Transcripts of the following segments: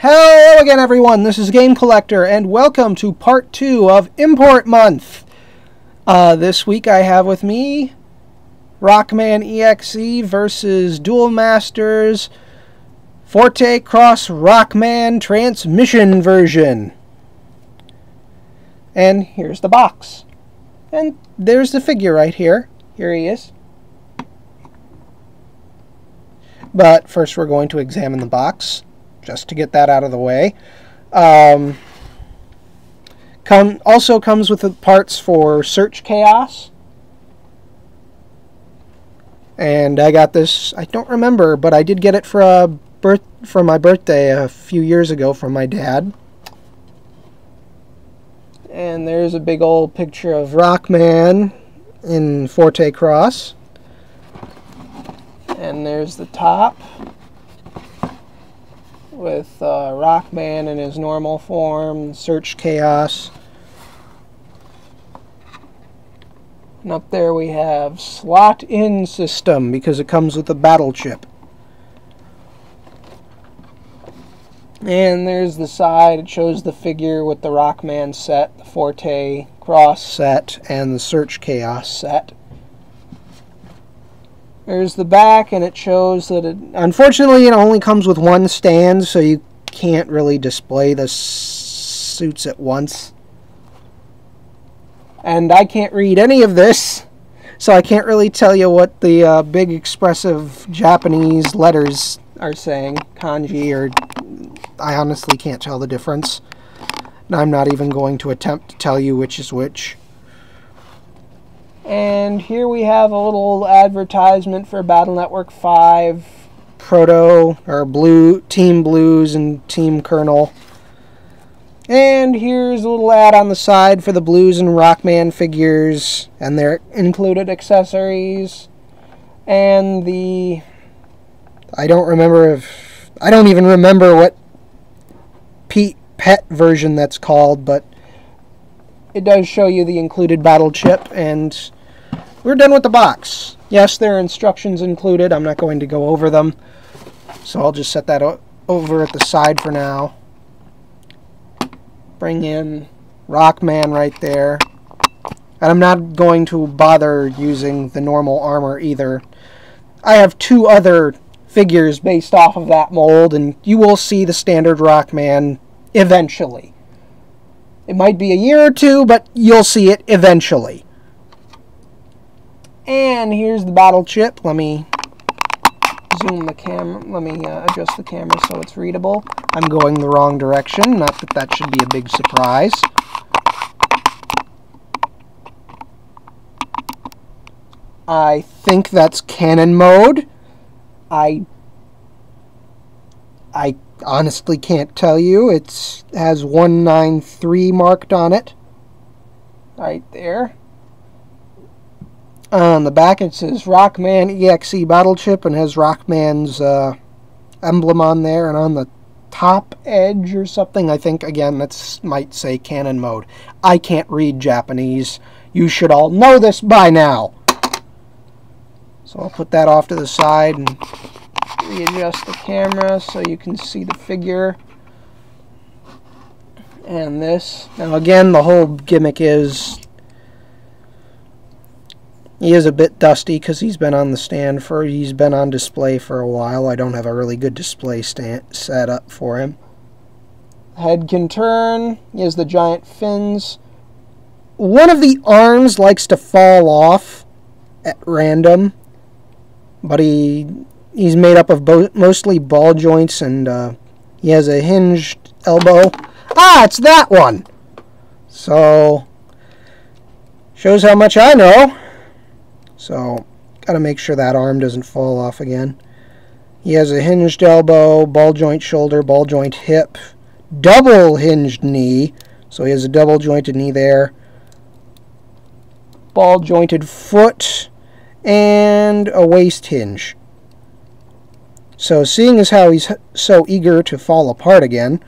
Hello again, everyone. This is Game Collector, and welcome to part 2 of Import Month. This week I have with me Rockman.EXE versus Duel Masters Forte Cross Rockman Transmission version. And here's the box. And there's the figure right here. Here he is. But first we're going to examine the box, just to get that out of the way. Also comes with the parts for Search Chaos. And I got this, I don't remember, but I did get it for my birthday a few years ago from my dad. And there's a big old picture of Rockman in Forte Cross. And there's the top with Rockman in his normal form, Search Chaos. And up there we have slot-in system because it comes with a battle chip. And there's the side. It shows the figure with the Rockman set, the Forte Cross set, and the Search Chaos set. There's the back, and it shows that unfortunately it only comes with one stand, so you can't really display the suits at once. And I can't read any of this, so I can't really tell you what the big expressive Japanese letters are saying, kanji, or I honestly can't tell the difference. And I'm not even going to attempt to tell you which is which. And here we have a little advertisement for Battle Network 5 Proto, or Team Blues and Team Colonel. And here's a little ad on the side for the Blues and Rockman figures and their included accessories. And I don't even remember what pet version that's called, but it does show you the included battle chip, and we're done with the box. Yes, there are instructions included. I'm not going to go over them, so I'll just set that over at the side for now. Bring in Rockman right there. And I'm not going to bother using the normal armor either. I have two other figures based off of that mold, and you will see the standard Rockman eventually. It might be a year or two, but you'll see it eventually. And here's the battle chip. Let me zoom the camera. Let me adjust the camera so it's readable. I'm going the wrong direction. Not that that should be a big surprise. I think that's cannon mode. I honestly can't tell you. It has 193 marked on it. Right there. On the back it says Rockman.EXE battle chip and has Rockman's emblem on there. And on the top edge or something, I think, again, that might say cannon mode. I can't read Japanese. You should all know this by now. So I'll put that off to the side and readjust the camera so you can see the figure. And this. Now again, the whole gimmick is he is a bit dusty because he's been on display for a while. I don't have a really good display set up for him. Head can turn. He has the giant fins. One of the arms likes to fall off at random, but he's made up of mostly ball joints, and he has a hinged elbow. Ah, it's that one! So, shows how much I know. So, gotta make sure that arm doesn't fall off again. He has a hinged elbow, ball joint shoulder, ball joint hip, double hinged knee. So he has a double jointed knee there. Ball jointed foot, and a waist hinge. So seeing as how he's so eager to fall apart again.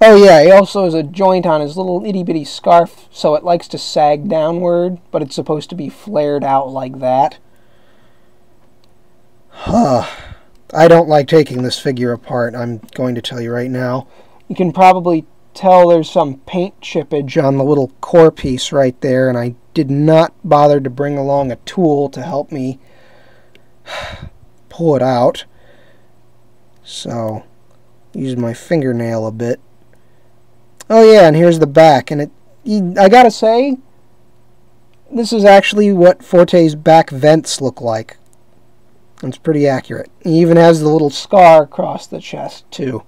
Oh yeah, he also has a joint on his little itty-bitty scarf, so it likes to sag downward, but it's supposed to be flared out like that. I don't like taking this figure apart, I'm going to tell you right now. You can probably tell there's some paint chippage on the little core piece right there, and I did not bother to bring along a tool to help me pull it out. So, use my fingernail a bit. Oh yeah, and here's the back, and I gotta say, this is actually what Forte's back vents look like. It's pretty accurate. He even has the little scar across the chest, too.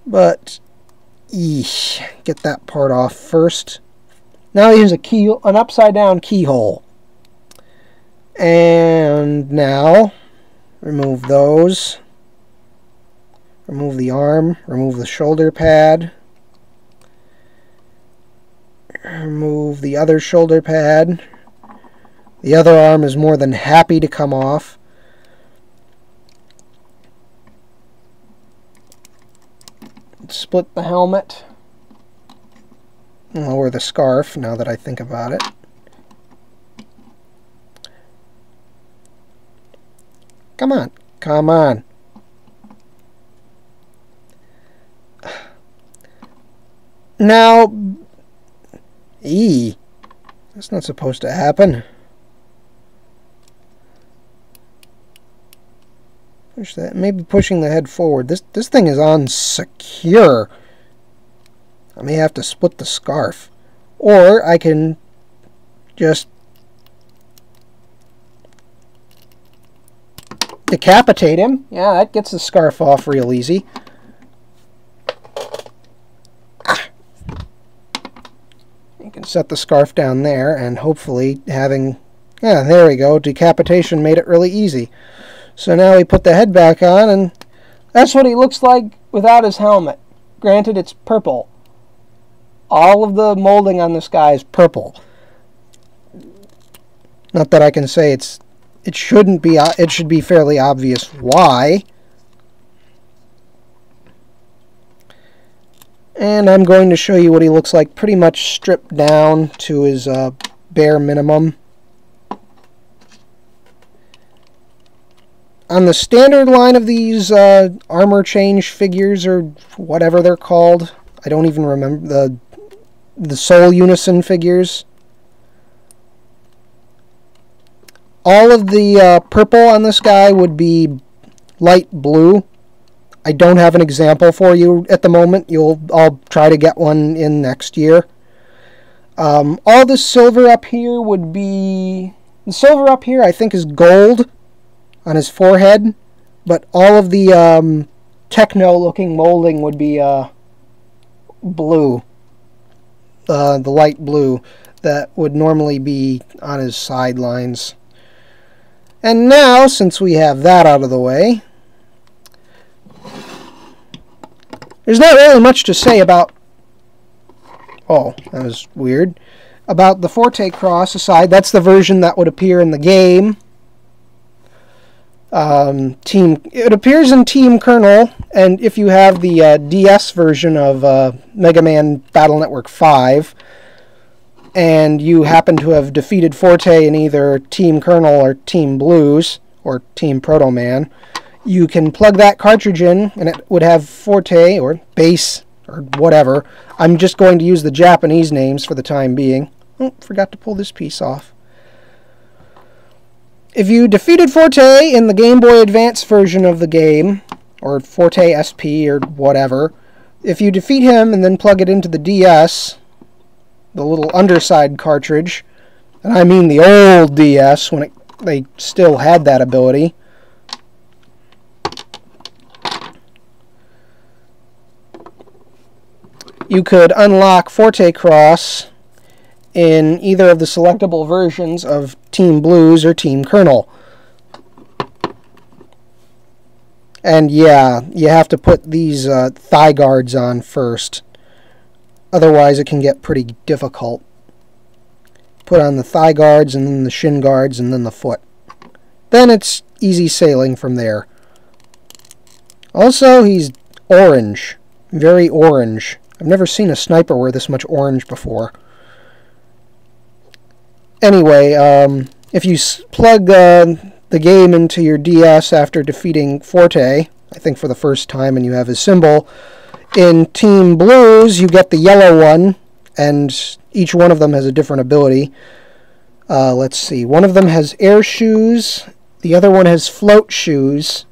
But, eesh, get that part off first. Now here's an upside-down keyhole. And now, remove those. Remove the arm, remove the shoulder pad. Remove the other shoulder pad. The other arm is more than happy to come off. Split the helmet. Lower the scarf, now that I think about it. Come on, come on. Now, that's not supposed to happen. Push that. Maybe pushing the head forward. This thing is unsecure. I may have to split the scarf, or I can just decapitate him. Yeah, that gets the scarf off real easy. You can set the scarf down there, and hopefully having... Yeah, there we go. Decapitation made it really easy. So now we put the head back on, and that's what he looks like without his helmet. Granted, it's purple. All of the molding on this guy is purple. Not that I can say it shouldn't be. It should be fairly obvious why. And I'm going to show you what he looks like pretty much stripped down to his bare minimum. On the standard line of these armor change figures, or whatever they're called, I don't even remember, the Soul Unison figures, all of the purple on this guy would be light blue. I don't have an example for you at the moment. I'll try to get one in next year. All the silver up here would be... The silver up here I think is gold on his forehead, but all of the techno-looking molding would be blue. The light blue that would normally be on his sidelines. And now, since we have that out of the way, there's not really much to say about... Oh, that was weird. About the Forte cross aside. That's the version that would appear in the game. It appears in Team Colonel, and if you have the DS version of Mega Man Battle Network 5, and you happen to have defeated Forte in either Team Colonel or Team Blues, or Team Proto Man, you can plug that cartridge in, and it would have Forte, or Base, or whatever. I'm just going to use the Japanese names for the time being. Oh, forgot to pull this piece off. If you defeated Forte in the Game Boy Advance version of the game, or Forte SP or whatever, if you defeat him and then plug it into the DS, the little underside cartridge, and I mean the old DS when they still had that ability, you could unlock Forte Cross in either of the selectable versions of Team Blues or Team Colonel. And yeah, you have to put these thigh guards on first. Otherwise it can get pretty difficult. Put on the thigh guards, and then the shin guards, and then the foot. Then it's easy sailing from there. Also, he's orange. Very orange. I've never seen a sniper wear this much orange before. Anyway, if you plug the game into your DS after defeating Forte, I think for the first time, and you have his symbol. In Team Blues, you get the yellow one, and each one of them has a different ability. Let's see. One of them has air shoes. The other one has float shoes.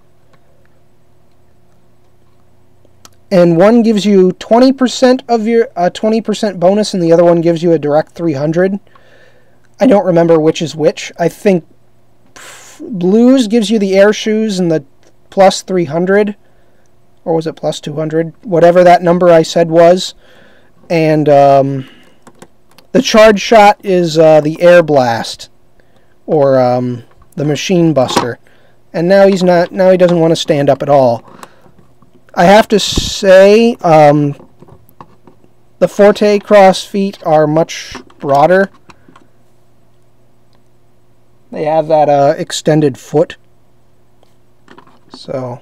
And one gives you 20% of your 20% bonus, and the other one gives you a direct 300. I don't remember which is which. I think Blues gives you the air shoes and the plus 300. Or was it plus 200? Whatever that number I said was. And the charge shot is the air blast. Or the machine buster. And now he's not. Now he doesn't want to stand up at all. I have to say, the Forte cross feet are much broader. They have that extended foot. So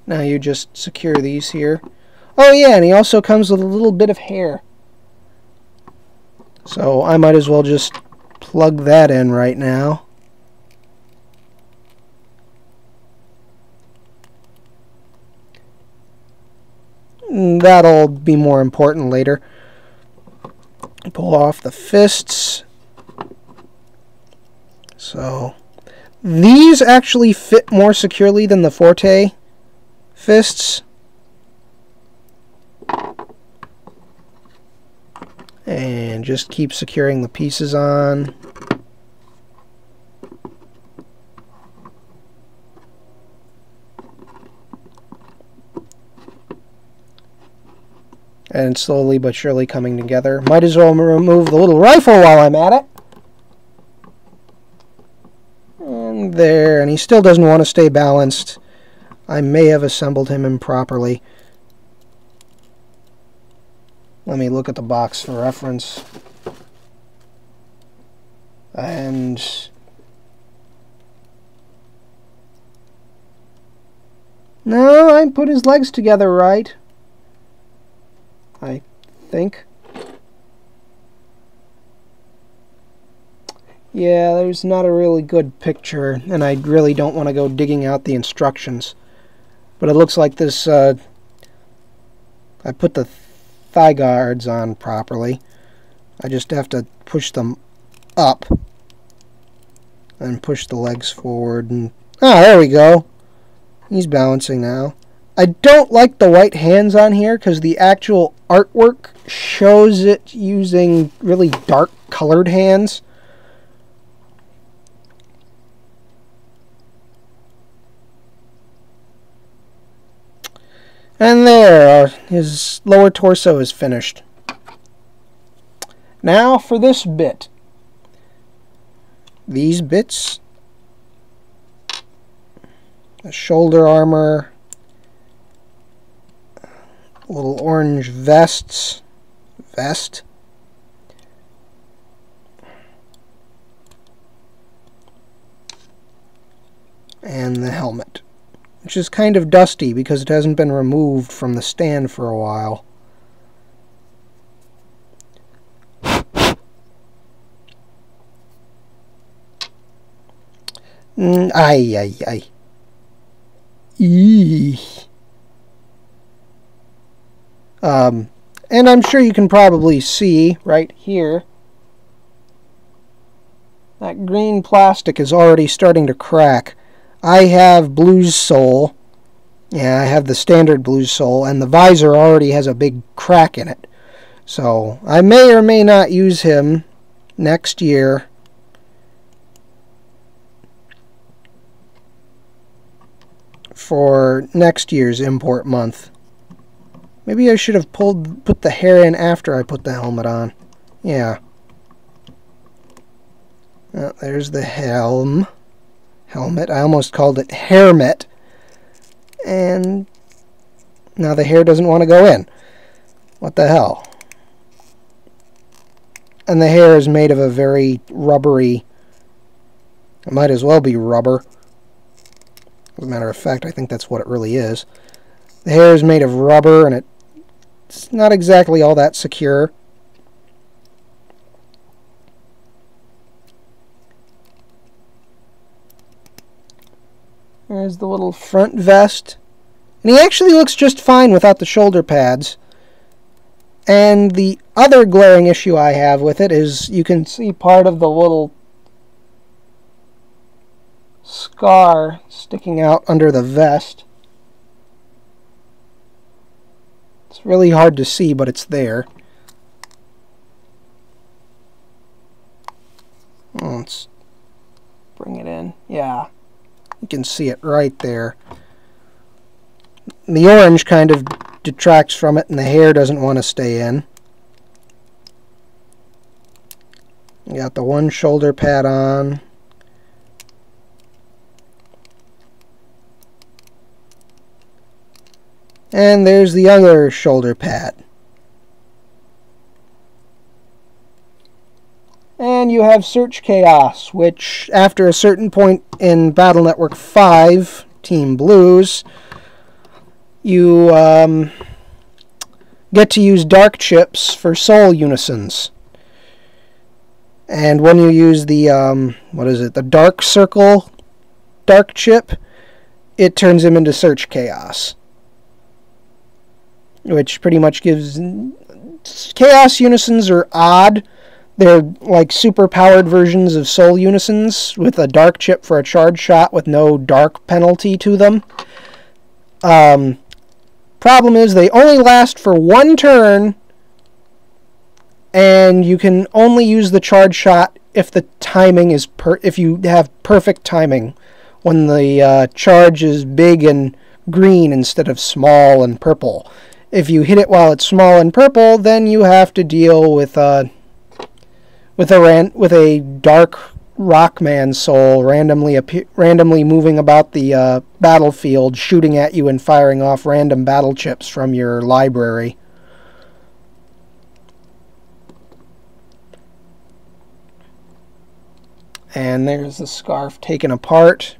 now you just secure these here. Oh yeah, and he also comes with a little bit of hair. So I might as well just plug that in right now. That'll be more important later. Pull off the fists. So these actually fit more securely than the Forte fists. And just keep securing the pieces on. And slowly but surely coming together. Might as well remove the little rifle while I'm at it. And there. And he still doesn't want to stay balanced. I may have assembled him improperly. Let me look at the box for reference. And no, I put his legs together right. I think. Yeah, there's not a really good picture, and I really don't want to go digging out the instructions. But it looks like this, I put the thigh guards on properly. I just have to push them up and push the legs forward. And there we go. He's balancing now. I don't like the white hands on here because the actual artwork shows it using really dark colored hands. And there, his lower torso is finished. Now for this bit. These bits, the shoulder armor, little orange vest, and the helmet, which is kind of dusty because it hasn't been removed from the stand for a while. Eee. And I'm sure you can probably see right here that green plastic is already starting to crack. I have Blues sole. Yeah, I have the standard Blues sole, and the visor already has a big crack in it. So I may or may not use him next year. For next year's import month. Maybe I should have put the hair in after I put the helmet on. Yeah. There's the helmet. I almost called it hairmet. And now the hair doesn't want to go in. What the hell? And the hair is made of a very rubbery... It might as well be rubber. As a matter of fact, I think that's what it really is. The hair is made of rubber, and it's not exactly all that secure. There's the little front vest. And he actually looks just fine without the shoulder pads. And the other glaring issue I have with it is you can see part of the little scar sticking out under the vest. It's really hard to see, but it's there. Let's bring it in. Yeah, you can see it right there. The orange kind of detracts from it, and the hair doesn't want to stay in. You got the one shoulder pad on. And there's the other shoulder pad. And you have Search Chaos, which after a certain point in Battle Network 5, Team Blues, you get to use dark chips for soul unisons. And when you use the, the dark circle dark chip, it turns him into Search Chaos. Which pretty much gives... Chaos unisons are odd. They're like super-powered versions of soul unisons with a dark chip for a charge shot with no dark penalty to them. Problem is, they only last for one turn, and you can only use the charge shot if the timing is if you have perfect timing, when the charge is big and green instead of small and purple. If you hit it while it's small and purple, then you have to deal with a dark Rockman soul randomly moving about the battlefield, shooting at you and firing off random battle chips from your library. And there's the scarf taken apart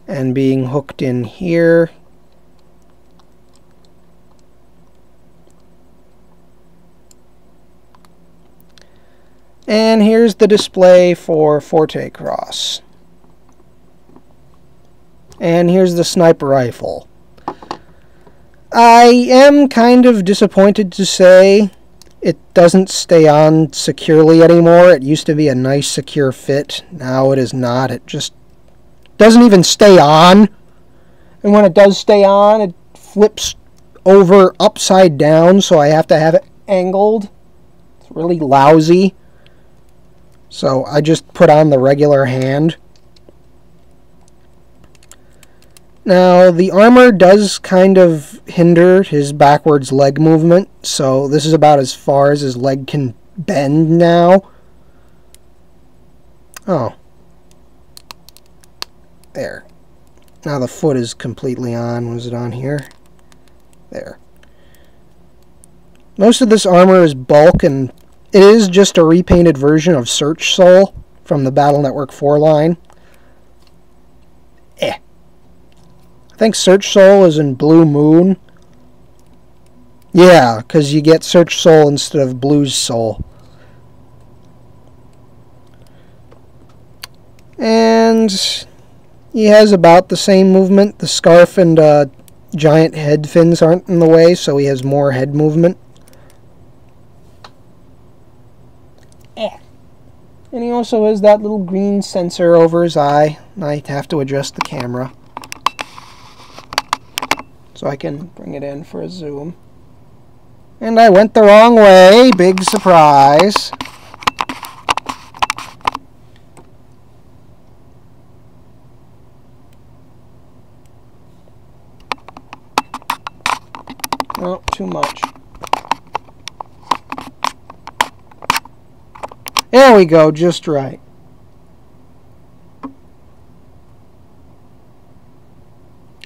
and being hooked in here. And here's the display for Forte Cross. And here's the sniper rifle. I am kind of disappointed to say it doesn't stay on securely anymore. It used to be a nice secure fit. Now it is not. It just doesn't even stay on. And when it does stay on, it flips over upside down, so I have to have it angled. It's really lousy. So I just put on the regular hand. Now, the armor does kind of hinder his backwards leg movement, so this is about as far as his leg can bend now. Oh. There. Now the foot is completely on. Was it on here? There. Most of this armor is bulk, and it is just a repainted version of Search Soul from the Battle Network 4 line. I think Search Soul is in Blue Moon. Yeah, because you get Search Soul instead of Blues Soul. And he has about the same movement. The scarf and giant head fins aren't in the way, so he has more head movement. And he also has that little green sensor over his eye. I have to adjust the camera so I can bring it in for a zoom. And I went the wrong way. Big surprise. Oh, too much. There we go, just right.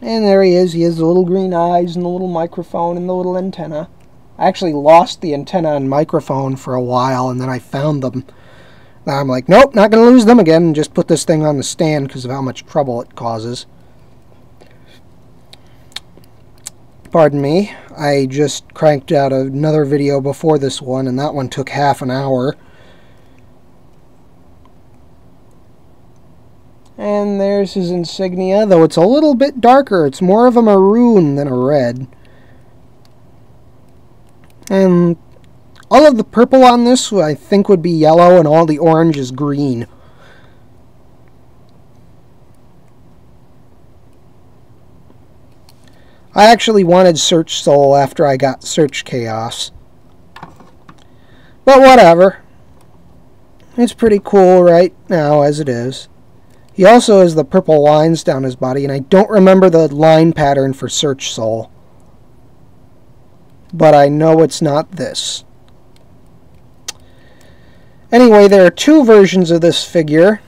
And there he is. He has the little green eyes and the little microphone and the little antenna. I actually lost the antenna and microphone for a while, and then I found them. Now I'm like, nope, not going to lose them again, and just put this thing on the stand because of how much trouble it causes. Pardon me. I just cranked out another video before this one, and that one took half an hour. And there's There's his insignia, though it's a little bit darker. It's more of a maroon than a red. And all of the purple on this, I think, would be yellow, and all the orange is green. I actually wanted Search Soul after I got Search Chaos. But whatever. It's pretty cool right now as it is. He also has the purple lines down his body, and I don't remember the line pattern for Search Soul. But I know it's not this. Anyway, there are two versions of this figure,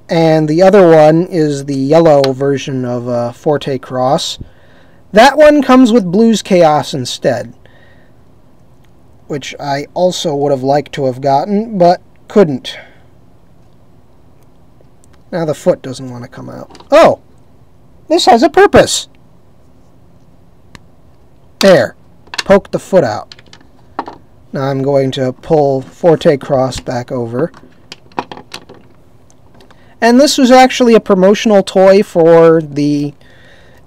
and the other one is the yellow version of Forte Cross. That one comes with Blues Chaos instead, which I also would have liked to have gotten, but couldn't. Now the foot doesn't want to come out. Oh! This has a purpose! There. Poke the foot out. Now I'm going to pull Forte Cross back over. And this was actually a promotional toy for the...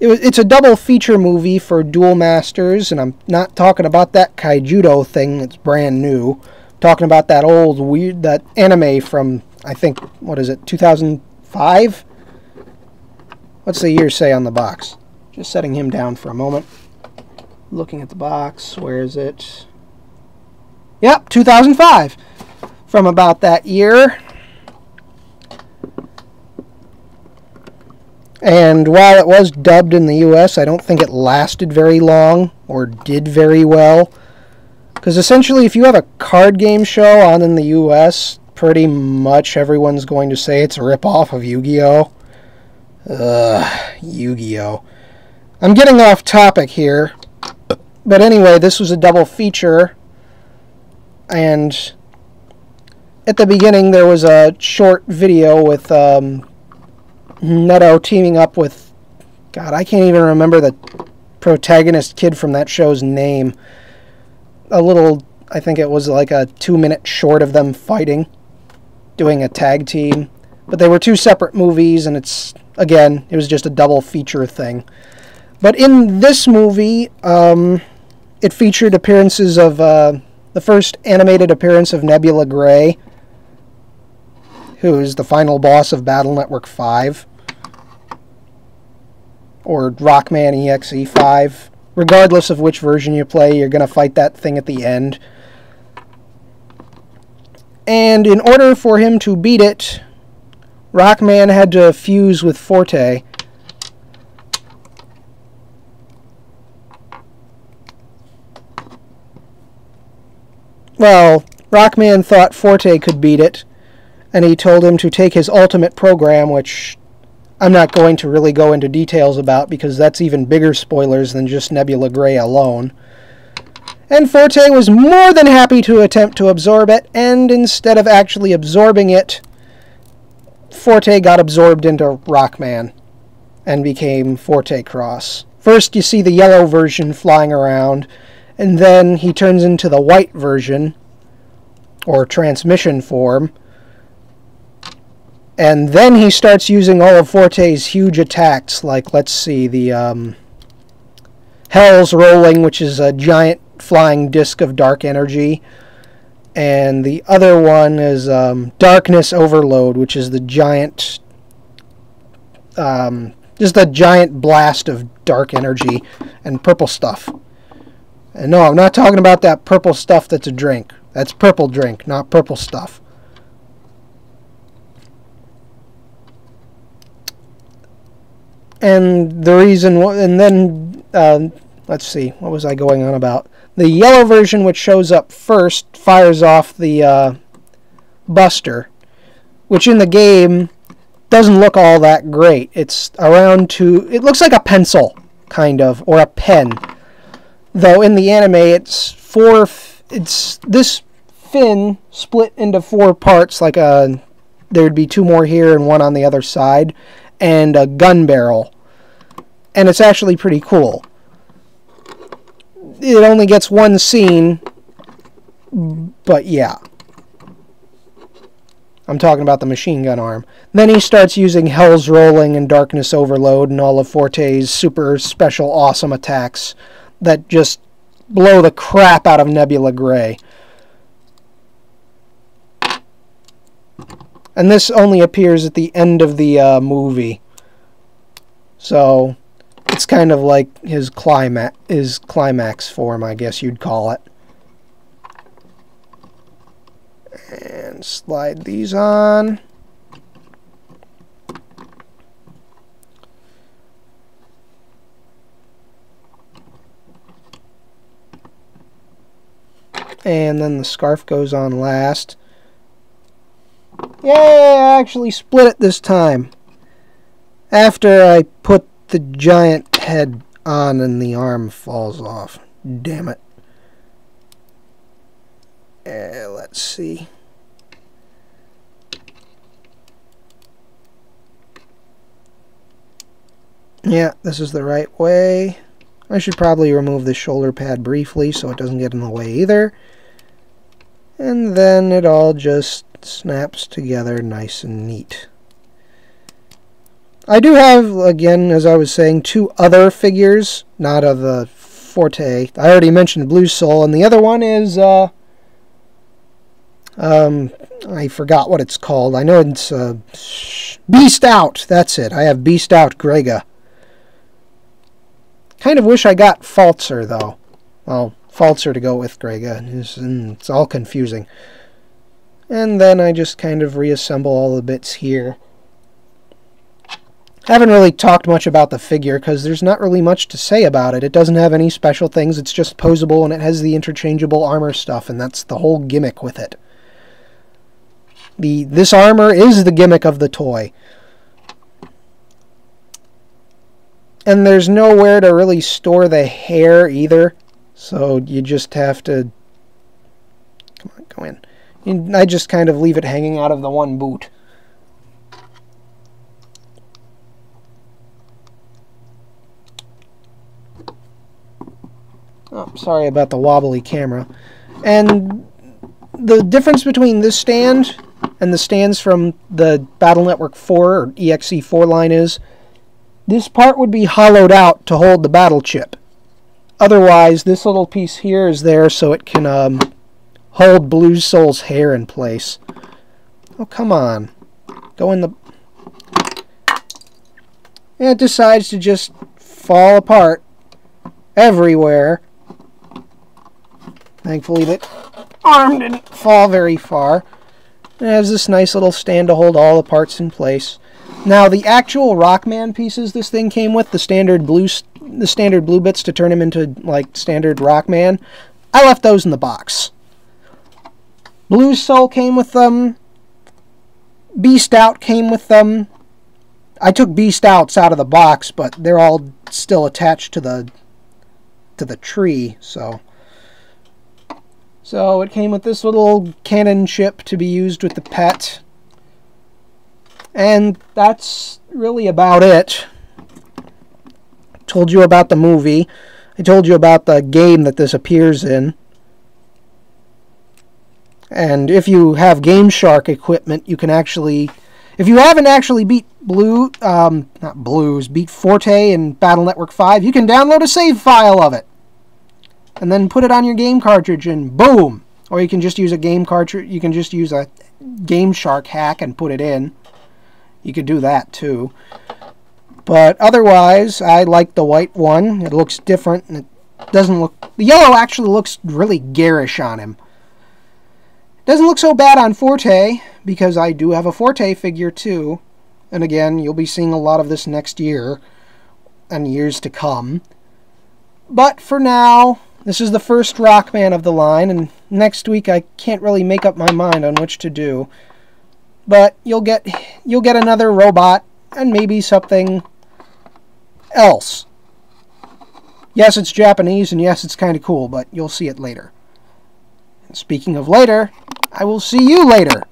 It's a double feature movie for Duel Masters, and I'm not talking about that Kaijudo thing that's brand new. I'm talking about that old weird, that anime from, I think, what is it, 2005? What's the year say on the box? Just setting him down for a moment. Looking at the box, where is it? Yep, 2005. From about that year. And while it was dubbed in the US, I don't think it lasted very long or did very well. Because essentially, if you have a card game show on in the US, pretty much everyone's going to say it's a ripoff of Yu-Gi-Oh! Yu-Gi-Oh! I'm getting off topic here. But anyway, this was a double feature. And at the beginning, there was a short video with... Neto teaming up with, God, I can't even remember the protagonist kid from that show's name. A little, I think it was like a 2-minute short of them fighting, doing a tag team. But they were two separate movies, and it's, again, it was just a double feature thing. But in this movie, it featured appearances of, the first animated appearance of Nebula Gray, who is the final boss of Battle Network 5, or Rockman.EXE 5. Regardless of which version you play, you're going to fight that thing at the end. And in order for him to beat it, Rockman had to fuse with Forte. Well, Rockman thought Forte could beat it, and he told him to take his ultimate program, which I'm not going to really go into details about because that's even bigger spoilers than just Nebula Gray alone. And Forte was more than happy to attempt to absorb it, and instead of actually absorbing it, Forte got absorbed into Rockman and became Forte Cross. First you see the yellow version flying around, and then he turns into the white version, or transmission form, and then he starts using all of Forte's huge attacks, like, let's see, the Hell's Rolling, which is a giant flying disc of dark energy, and the other one is Darkness Overload, which is the giant, just a giant blast of dark energy and purple stuff. And no, I'm not talking about that purple stuff that's a drink. That's purple drink, not purple stuff. And the reason, and then, let's see, what was I going on about? The yellow version, which shows up first, fires off the Buster, which in the game doesn't look all that great. It's around it looks like a pencil, kind of, or a pen. Though in the anime, it's this fin split into 4 parts, like there'd be 2 more here and 1 on the other side, and a gun barrel. And it's actually pretty cool. It only gets 1 scene, but yeah. I'm talking about the machine gun arm. Then he starts using Hell's Rolling and Darkness Overload and all of Forte's super special awesome attacks that just blow the crap out of Nebula Gray. And this only appears at the end of the movie. So it's kind of like his climax form, I guess you'd call it. And slide these on. And then the scarf goes on last. Yay, I actually split it this time. After I put the giant head on and the arm falls off. Damn it. Let's see. Yeah, this is the right way. I should probably remove the shoulder pad briefly so it doesn't get in the way either. And then it all just snaps together nice and neat. I do have, again, as I was saying, 2 other figures, not of the Forte. I already mentioned Blue Soul, and the other one is, I forgot what it's called. I know it's, Beast Out. That's it. I have Beast Out Grega. Kind of wish I got Falzer, though. Well, Falzer to go with Grega. It's all confusing. And then I just kind of reassemble all the bits here. I haven't really talked much about the figure because there's not really much to say about it. It doesn't have any special things. It's just posable and it has the interchangeable armor stuff, and that's the whole gimmick with it. This armor is the gimmick of the toy. And there's nowhere to really store the hair either, so you just have to... Come on, go in. I just kind of leave it hanging out of the one boot. Oh, sorry about the wobbly camera. And the difference between this stand and the stands from the Battle Network 4 or EXE 4 line is this part would be hollowed out to hold the battle chip. Otherwise, this little piece here is there so it can hold Blue Soul's hair in place. Oh, come on. Go in the... And it decides to just fall apart everywhere. Thankfully, that arm didn't fall very far. It has this nice little stand to hold all the parts in place. Now, the actual Rockman pieces this thing came with, the standard blue bits to turn him into, like, standard Rockman, I left those in the box. Blue Soul came with them. Beast Out came with them. I took Beast Outs out of the box, but they're all still attached to the tree, so... So it came with this little cannon chip to be used with the pet. And that's really about it. Told you about the movie. I told you about the game that this appears in. And if you have Game Shark equipment, you can actually... If you haven't actually beat beat Forte in Battle Network 5, you can download a save file of it. And then put it on your game cartridge and boom! Or you can just use a game cartridge, you can just use a Game Shark hack and put it in. You could do that too. But otherwise, I like the white one. It looks different and it doesn't look... The yellow actually looks really garish on him. It doesn't look so bad on Forte, because I do have a Forte figure too. And again, you'll be seeing a lot of this next year and years to come. But for now, this is the first Rockman of the line, and next week I can't really make up my mind on which to do. But you'll get another robot and maybe something else. Yes, it's Japanese, and yes, it's kind of cool, but you'll see it later. And speaking of later, I will see you later.